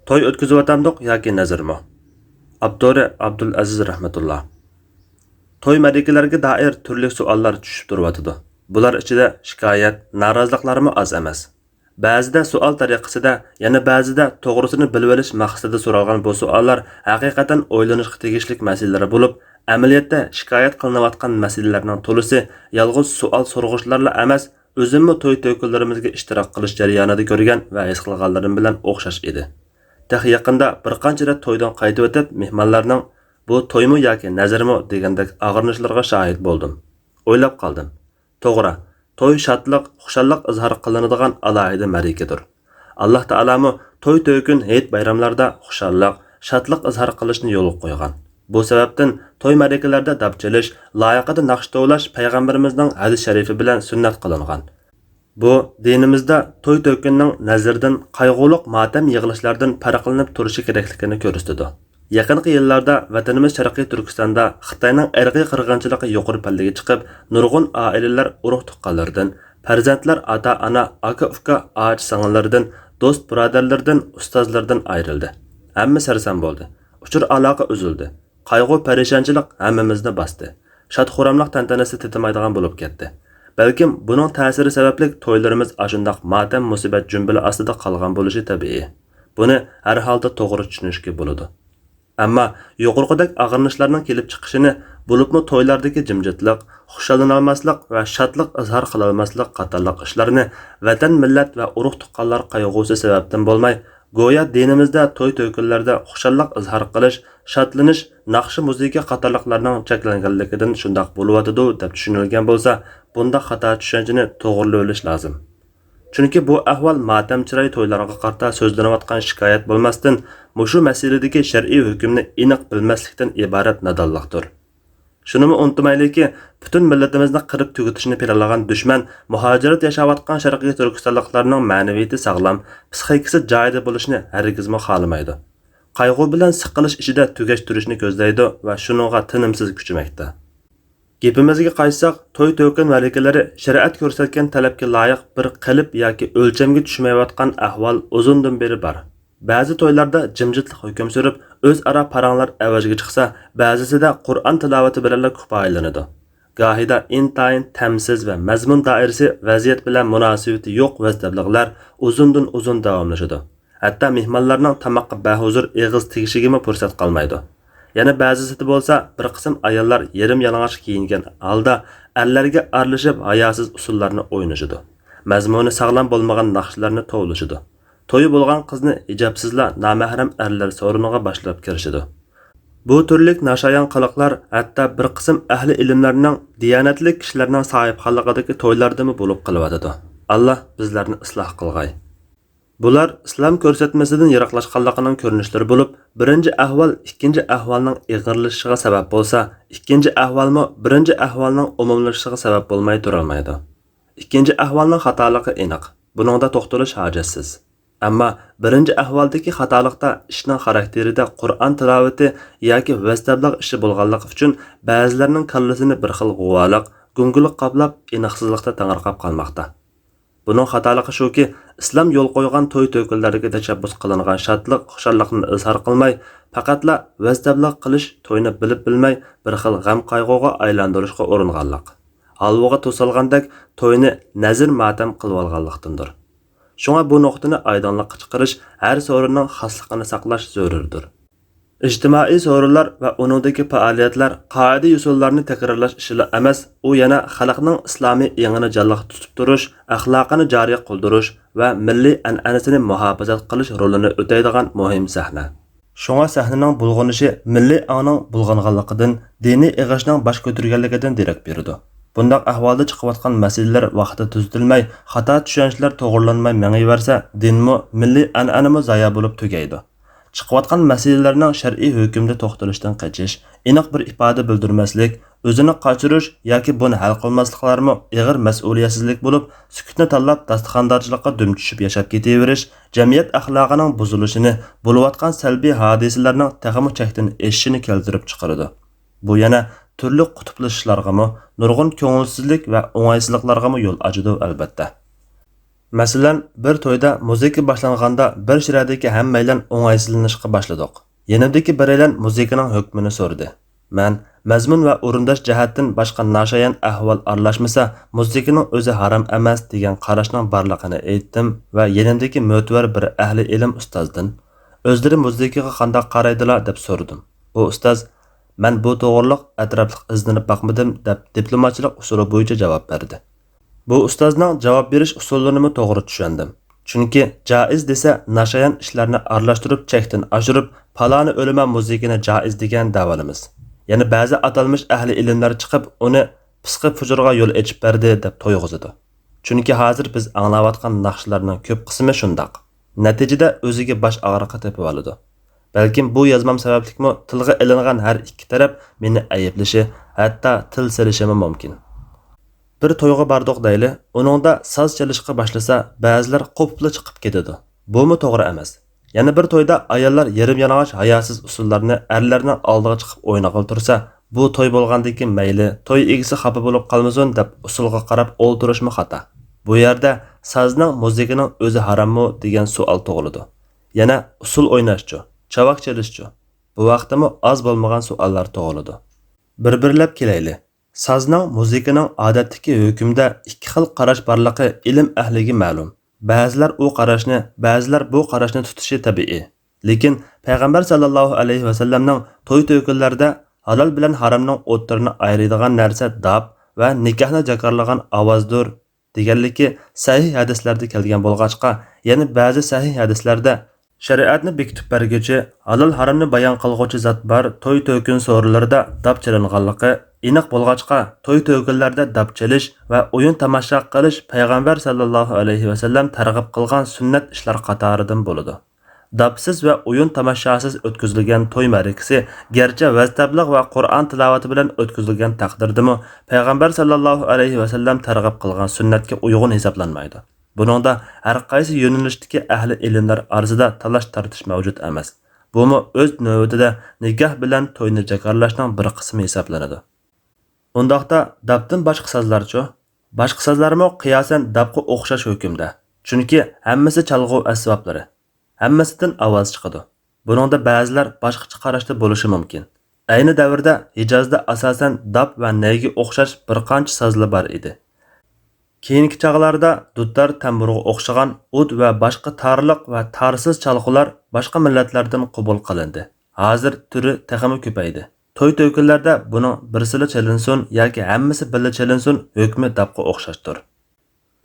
To'y o'tkazyapamdiq yoki nazrmi? Abduri Abdul Aziz rahmatulloh. To'y ma'rakalarga doir turli savollar tushib turyapti. Bular ichida shikoyat, noroziliklarmi oz emas. Ba'zida savol tariqasida, yana ba'zida to'g'risini bilib olish maqsadida so'ralgan bu savollar haqiqatan o'ylanishga tegishli masalalar bo'lib, amaliyotda shikoyat qilinayotgan masalalarning to'lisi yolg'iz savol so'rg'ishlarla emas, o'zimmi to'y to'ykunlarimizga ishtirok qilish jarayonida ko'rgan va his qilganlarim bilan o'xshash edi. Tahi yaqinda bir qancha ret to'ydan qaytib o'tib, mehmonlarning bu to'ymi yoki nazrmi degandek og'rinishlarga shohid bo'ldim. O'ylab qoldim. To'g'ri, to'y shodlik, xushallik izhor qilinadigan alohida ma'rakadir. Alloh taolami to'y to'ykun hayit bayramlarda xushallik, shodlik izhor qilishni yo'l qo'ygan. Bu sababdan to'y ma'rakalarda dabchilish, loyiqada naqsh tovlash payg'ambarimizning hadis sharifi bilan sunnat qilingan. Bu dinimizda to'y to'ykunning nazrdan qayg'uliq motam yig'ilishlardan farqlanib turishi kerakligini ko'rsatadi. Yaqinqi yillarda vatanimiz Sharqiy Turkistonda Xitoyning irqiy qirg'inchiligi yuqori pallaga chiqib, nurg'un oilalar urug' tuqqanlardan, farzandlar ota-ona, aka-uka, och-singillardan, do'st birodarlardan, ustozlardan ayrildi. Hamma sarson bo'ldi. Uchur aloqa uzildi. Qayg'u parishonchilik hammamizni bosdi. Shod-xuramlik tantanasi tetimaydigan bo'lib ketdi. Balkim buning ta'siri sababli to'ylarimiz ashundoq motam musibat jumbili ostida qolgan bo'lishi tabiiy. Buni har holda to'g'ri tushunishga bo'ladi. Ammo yuqorqidek og'rinishlarning kelib chiqishini, bo'libmi to'ylardagi jimjitlik, xushallanolmaslik va shodlik izhor qilolmaslik qatorliq ishlarni vatan, millat va urug' tuqqanlar qayg'usi sababdan bo'lmay, go'yo dinimizda to'y to'ykunlarda xushallik izhor qilish, shodlanish, naqshi musiqa qatorliqlarning cheklanganligidan shundoq bo'lyotdi deb tushunilgan bo'lsa, bunda xato tushunchani to'g'rilab olish lozim. Chunki bu ahvol motam chiroy to'ylarga qarta so'zlanayotgan shikoyat bo'lmasdan, mushu masaladagi shar'iy hukmni aniq bilmaslikdan iborat nadonlikdir. Shunimi unutmaylikki, butun millatimizni qirib tugutishni planlagan dushman muhojirat yashayotgan Sharqiy Turkistonliklarning ma'naviyati sog'lom, psixikasi joyida bo'lishni hargizmi xohlamaydi. Qayg'u bilan siqilish ichida tugash turishni ko'zlaydi va shuningga tinimsiz kuchmoqda. Gapimizga qaytsak, to'y to'ykun ma'rakalari shariat ko'rsatgan talabga loyiq bir qilib yoki o'lchamga tushmayotgan ahvol uzundan beri bor. Ba'zi to'ylarda jimjitlik hukm surib, o'zaro paranglar avajga chiqsa, ba'zisida Qur'on tilovati bilan kifoyalanadi. Gohida intayin tamsiz va mazmun doirasi vaziyat bilan munosabati yo'q vaztablig'lar uzundan uzun davomlashadi. Hatto mehmonlarning tamoqqa bahuzur eg'iz tegishiga fursat qolmaydi. Yana ba'zisida bo'lsa, bir qism ayollar yarim yalang'och kiyingan holda erlarga aralashib hayosiz usullarni o'ynashadi. Mazmuni sog'lom bo'lmagan naqshlarni tovlashadi. To'yi bo'lgan qizni hijobsizla namahram erlar so'riniga boshlab kirishadi. Bu turlik nashayon qiliqlar hatto bir qism ahli ilmlarning diyonatli kishilarning sohibxonligidagi to'ylardami bo'lib qilyotdi. Alloh bizlarni isloh qilg'ay. Bular islom ko'rsatmasidan yiroqlashganligining ko'rinishlari bo'lib, birinchi ahvol ikkinchi ahvolning ig'irlashishiga sabab bo'lsa, ikkinchi ahvolmi birinchi ahvolning umumlashishiga sabab bo'lmay turolmaydi. Ikkinchi ahvolning xatoligi aniq. Buningda to'xtalish hojatsiz. Ammo birinchi ahvoldagi xatolikda ishning xarakterida Qur'on tilovati yoki vastablig ishi bo'lganligi uchun ba'zilarning kallasini bir xil g'uvoliq, gunguliq qoplab, aniqsizlikda tang'arqab qolmoqda. Buning xatoligi shuki, islom yo'l qo'ygan to'y to'ykunlariga tashabbus qilingan shodlik, xushallikni izhor qilmay, faqatla vastablig qilish, to'yni bilib bilmay bir xil g'am qayg'uga aylantirishga uringanlik. Halvoga to'salgandek to'yni nazr matam qilib olganlikdandir. Shunga bu nuqtani aydonlikqa chiqarish har so'rinning xosligini saqlash zarurdir. İjtimoiy so'rinlar va uningdagi faoliyatlar qoida usullarni takrorlash ishila emas, u yana xalqning islomiy engini jonliq tutib turish, axloqini joriy qildirish va milliy an'anasini muhofazat qilish rolini o'taydigan muhim sahna. Shunga sahnaning bulg'anishi milliy ongning bulg'anganligidan, diniy ig'ishning bosh ko'targanligidan darak beradi. Bundaq ahvolda chiqayotgan masalalar vaqtida tuzitilmay, xato tushunchlar to'g'rilanmay mengiversa, dinmi, milliy an'anami zoya bo'lib tugaydi. Chiqayotgan masalalarning shar'iy hukmda to'xtalishdan qochish, aniq bir ifoda bildirmaslik, o'zini qochirish yoki buni hal qilmasliklarmi ig'ir mas'uliyatsizlik bo'lib, sukutni tanlab dasturxondorchilikqa dum tushib yashab ketaverish, jamiyat axloqining buzilishini, bo'layotgan salbiy hodisalarning texmi chakdan eshishini keltirib chiqaradi. Bu yana turli qutblashishlarga, nurg'un ko'ngilsizlik va o'ng'aysizliklarga yo'l ochadi albatta. Masalan, bir to'yda muzika boshlanganda bir shiradagi hammaylar o'ng'aysizlanishga boshladik. Yanimdagi biraylar muzikaning hukmini so'radi. Men mazmun va o'rindash jihatdan boshqa nashayan ahvol aralashmasa, muzikaning o'zi harom emas degan qarashning borligini aytdim va yanimdagi mo'tvar bir ahli ilm ustozdan o'zlari muzikaga qanday qaraydilar deb so'radim. U ustoz "Men bu to'g'riliq atrofliq izlanib boqmadim" deb diplomatchilik usuli bo'yicha javob berdi. Bu ustozning javob berish usullarini to'g'ri tushundim. Chunki jaiz desa nashayan ishlarni aralashtirib chekdan oshirib, paloni o'lima muzikani jaiz degan davolimiz. Yana ba'zi atalmish ahli ilmlar chiqib, uni pisqi fujurga yo'l ochib berdi deb to'yg'izadi. Chunki hozir biz anglayotgan naqshlarning ko'p qismi shundoq. Natijada o'ziga bosh og'riqi tepib oladi. Balkim bu yozmam sabablikmi tilga ilingan har ikki taraf meni ayblishi, hatto til silishimi mumkin. Bir to'yga bardoq deyli, uningda soz chalishga boshlasa, ba'zilar qo'pibla chiqib ketadi. Bu-mu to'g'ri emas. Yana bir to'yda ayollar yarim yalang'och hayosiz usullarni erlarning oldiga chiqib o'ynag'il tursa, bu to'y bo'lgandiki mayli, to'y egisi xafa bo'lib qolmasin deb usulga qarab o'ltirishmi xato. Bu yerda sazning muzikaning o'zi harommi degan savol tug'iladi. Yana usul o'ynashchi, chavaq chalishchi. Bu vaqtimi oz bo'lmagan savollar tug'iladi. Bir-birlab kelayli. Sazning muzikaning odatdagi hukmda ikki xil qarash borligi ilm ahliga ma'lum. Ba'zilar bu qarashni tutishi tabiiy. Lekin payg'ambar sallallohu alayhi va sallamning to'y-to'ykunlarda halol bilan haromning o'ttirini ayiradigan narsa dab va nikohni jakarlagan ovozdir deganligi sahih hadislarda kelgan bo'lg'achqa, yana ba'zi sahih hadislarda shariatni bekitib berguchi, halol haromni bayon qilguvchi zot bor to'y-to'ykun so'rilarida dab chalinganligi aniq bo'lg'achqa, to'y-to'ykunlarda dab chalish va o'yin tomosha qilish payg'ambar sallallohu alayhi va sallam targ'ib qilgan sunnat ishlar qatoridan bo'ladi. Dabsiz va o'yin tomoshasiz o'tkazilgan to'y ma'rakasi garchi vaztablig' va Qur'on tilovati bilan o'tkazilgan taqdirdami, payg'ambar sallallohu alayhi va sallam targ'ib qilgan sunnatga uyg'un hisoblanmaydi. Buningda har qaysi yo'nalishdagi ahli ilmlar orasida talash-tartish mavjud emas. Bumi o'z navbatida nikoh bilan to'yni jakarlashning bir qismi hisoblanadi. Undaqda dabdan boshqa sazlarchi, boshqa sazlarmi qiyosan dabga o'xshash hukmda. Chunki hammasi chalg'u asboblari. Hammasidan ovoz chiqadi. Buningda ba'zilar boshqacha qarashda bo'lishi mumkin. Ayni davrda Hijozda asosan dab va nayga o'xshash bir qancha sazlar bor edi. Keyingi chog'larda dudlar tamburga o'xshagan ud va boshqa tarliq va tarsiz chalg'ular boshqa millatlardan qabul qilindi. Hozir turi texmi ko'paydi. To'y-to'ykunlarda buning birsili chalinsin yoki hammasi birga chalinsin hukmi dabga o'xshashdir.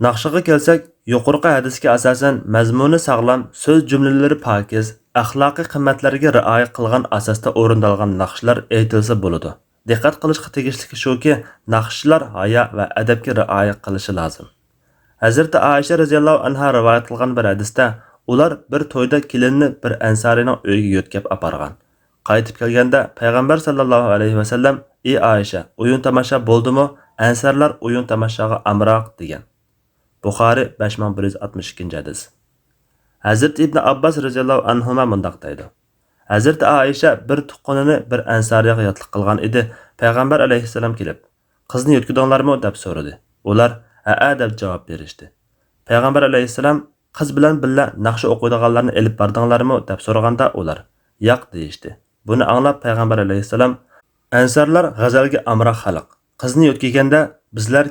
Naqshiga kelsak, yuqorqi hadisga asosan mazmuni sog'lom, so'z jumlalari pokiz, axloqiy qimmatlarga rioya qilgan asosda o'rindalgan naqshlar aytilsa bo'ladi. Diqqat qilishga tegishli shuki, naqshlar hayo va adabga rioya qilishi lozim. Hazrat Aisha radhiyallohu anha rivoyat qilgan bir hadisda, ular bir to'yda kelinni bir ansarining uyiga yo'tkab apargan. Qaytib kelganda payg'ambar sallallohu alayhi va sallam: "Ey Aisha, o'yin tomosha bo'ldimi? Ansarlar o'yin tomoshaga amroq" degan. Buxoriy 5162-hadis. Hazrat Ibn Abbas radhiyallohu anhuma mundaq deydi. Hazrat Aisha bir tuqqanini bir ansariyaga yotliq qilgan edi. Payg'ambar alayhissalom kelib, "Qizni yo'tkidinglarmi?" deb so'radi. Ular "Ha" deb javob berishdi. Payg'ambar alayhissalom qiz bilan birga naqsh o'qiydiganlarni elib bardinglarmi deb so'raganda ular "Yo'q" deyishdi. Buni anglab payg'ambar alayhissalom "Ansarlar g'azalga amroq xalq. Qizni yo'tkiganda bizlar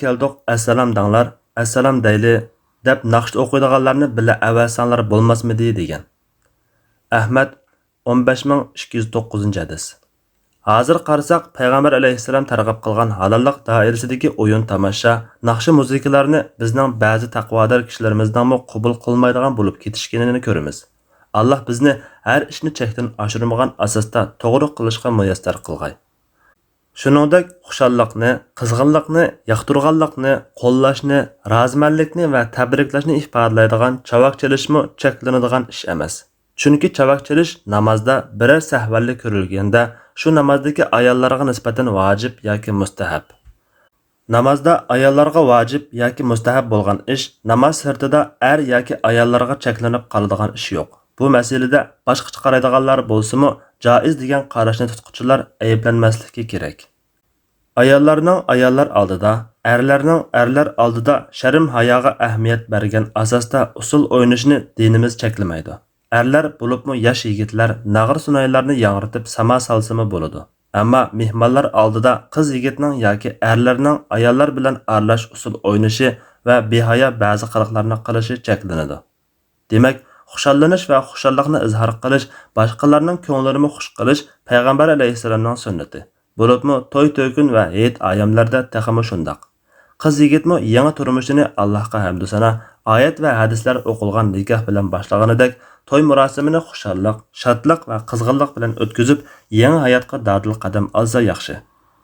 keldik, assalom danglar, assalom deyli" deb naqsh o'qiydiganlarni birga avasanglar bo'lmasmidi degan. Ahmad 15209-hadis. Hozir qarasak, payg'ambar alayhissalom targ'ib qilgan halollik doirasidagi o'yin tomosha, naqshi muzikalarni bizning ba'zi taqvodor kishilarimizdan qabul qilmaydigan bo'lib ketishganini ko'ramiz. Alloh bizni har ishni chekdan oshirmagan asosda to'g'ri qilishga muyassar qilgay. Shuningdek, xushalliqni, qizg'inlikni, yoqtirganlikni, qo'llashni, rozimanlikni va tabriklashni ifodalaydigan chavoq chalishmi cheklanadigan ish emas. Chunki chavoq chalish namozda biror sahvallik ko'rilganda, shu namozdagi ayollarga nisbatan vojib yoki mustahab. Namozda ayollarga vojib yoki mustahab bo'lgan ish, namoz sirtida er yoki ayollarga cheklanib qoladigan ish yo'q. Bu masalada boshqacha qaraydiganlar bo'lsa-mu, joiz degan qarashni tutquchilar ayblanmasligi kerak. Ayollarning ayollar oldida, erlarning erlar oldida sharm hayoga ahamiyat bergan asosda usul o'ynashni dinimiz cheklamaydi. Erlar bo'libmi yosh yigitlar nag'ir sunoylarni yangritib samo salsimi bo'ladi. Ammo mehmonlar oldida qiz yigitning yoki erlarning ayollar bilan aralash usul o'ynashi va behayo ba'zi qiliqlarni qilishi cheklanadi. Demak, xushalanish va xushalliqni izhor qilish, boshqalarning ko'nglarini xush qilish payg'ambar alayhissalomning sunnati. Bo'libmi to'y-to'kun va hayit ayamlarda taximi shundaq. Qiz yigitmi yangi turmushini Allohga hamd sana, oyat va hadislar o'qilgan nikoh bilan boshlaganidek, to'y marosimini xushalliq, shodliq va qizg'inlik bilan o'tkazib, yangi hayotga dadil qadam olsa yaxshi.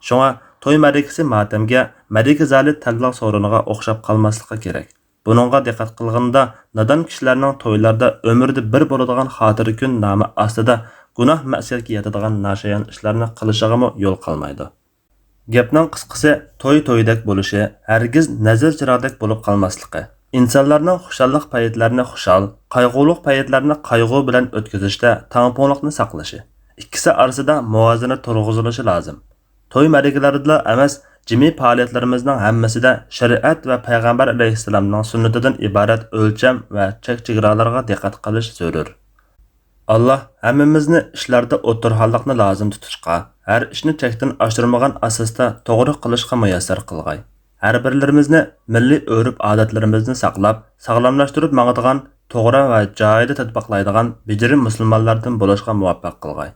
Shunga to'y marikasi matamga, marika zali talloq so'riniga o'xshab qolmasligi kerak. Buningga diqqat qilganda, nadan kishilarning to'ylarda umrda bir bo'ladigan xotira kun nomi ostida gunoh ma'siyatga yetadigan nashayon ishlarni qilishiga yo'l qolmaydi. Gapning qisqasi to'y-to'ydek bo'lishi, hargiz nazar chiroqdek bo'lib qolmasligi. İnsanlarning xushalliq paytlarini xushal, qayg'uliq paytlarini qayg'u bilan o'tkazishda tangpungliqni saqlashi. İkkisi orasida muvozanat turg'izilishi lozim. To'y marakalarida emas, jimi faoliyatlarimizning hammasida shariat va payg'ambar alayhissalomning sunnatidan iborat o'lcham va chek-chegaralarga diqqat qilish zarur. Allah hammamizni ishlarda o'tirhalliqni lozim tutishqa, har ishni chekdan oshirmagan asosda to'g'ri qilishga muyassar qilg'ay. Har birlarimizni milliy urf-odatlarimizni saqlab, sog'lomlashtirib mangadigan, to'g'ri va joyida tatbiqlaydigan bijri musulmonlardan bo'lishga muvaffaq qilg'ay.